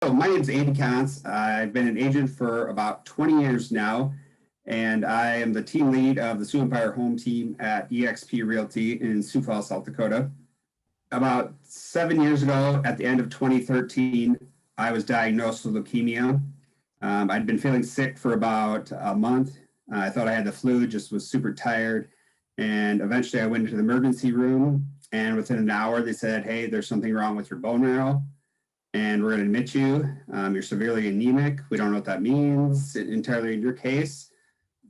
So my name is Andy Kontz. I've been an agent for about 20 years now, and I am the team lead of the Sioux Empire Home Team at eXp Realty in Sioux Falls, South Dakota. About 7 years ago, at the end of 2013, I was diagnosed with leukemia. I'd been feeling sick for about a month. I thought I had the flu, just was super tired. And eventually I went into the emergency room, and within an hour, they said, "Hey, there's something wrong with your bone marrow, and we're going to admit you. You're severely anemic. We don't know what that means entirely in your case."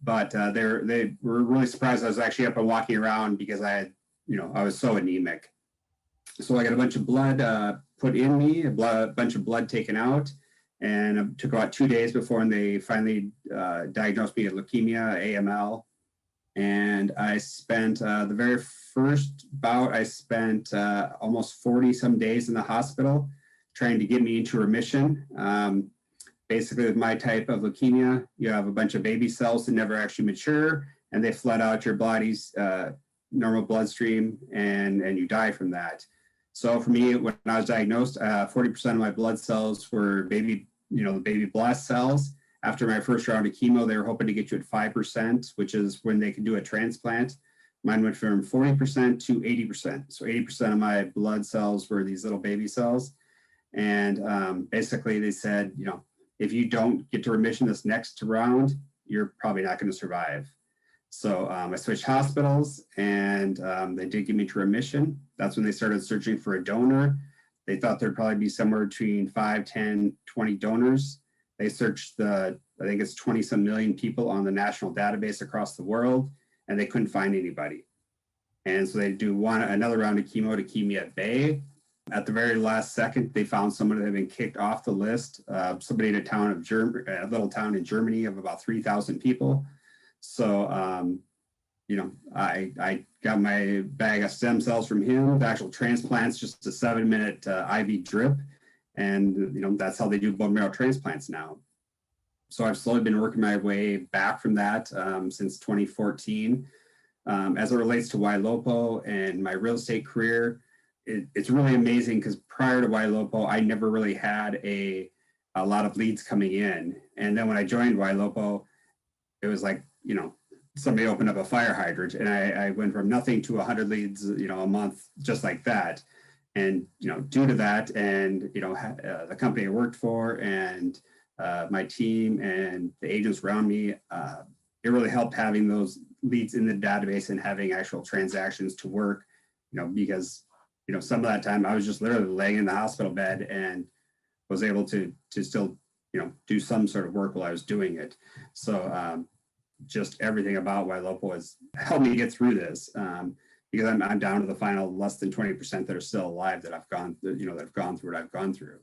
But they were really surprised I was actually up and walking around because I was so anemic. So I got a bunch of blood put in me, a bunch of blood taken out, and it took about 2 days before they finally diagnosed me with leukemia, AML. And I spent the very first bout, I spent almost 40 some days in the hospital trying to get me into remission. Basically, with my type of leukemia, you have a bunch of baby cells that never actually mature, and they flood out your body's normal bloodstream, and you die from that. So for me, when I was diagnosed, 40% of my blood cells were baby blast cells. After my first round of chemo, they were hoping to get you at 5%, which is when they can do a transplant. Mine went from 40% to 80%. So 80% of my blood cells were these little baby cells. And basically they said, if you don't get to remission this next round, you're probably not going to survive. So I switched hospitals, and they did get me to remission. That's when they started searching for a donor. They thought there'd probably be somewhere between 5, 10, 20 donors. They searched I think it's 20 some million people on the national database across the world, and they couldn't find anybody. And so they do another round of chemo to keep me at bay. At the very last second, they found someone that had been kicked off the list, somebody in a little town in Germany of about 3,000 people. So, I got my bag of stem cells from him. The actual transplant's just a 7-minute IV drip. And, that's how they do bone marrow transplants now. So I've slowly been working my way back from that since 2014. As it relates to Ylopo and my real estate career, it's really amazing because prior to Ylopo, I never really had a lot of leads coming in. And then when I joined Ylopo, it was like, somebody opened up a fire hydrant, and I went from nothing to 100 leads, a month, just like that. And, due to that and, the company I worked for and my team and the agents around me, it really helped having those leads in the database and having actual transactions to work, because, some of that time I was just literally laying in the hospital bed and was able to still, do some sort of work while I was doing it. So just everything about Ylopo has helped me get through this. Because I'm down to the final less than 20% that are still alive that I've gone through what I've gone through.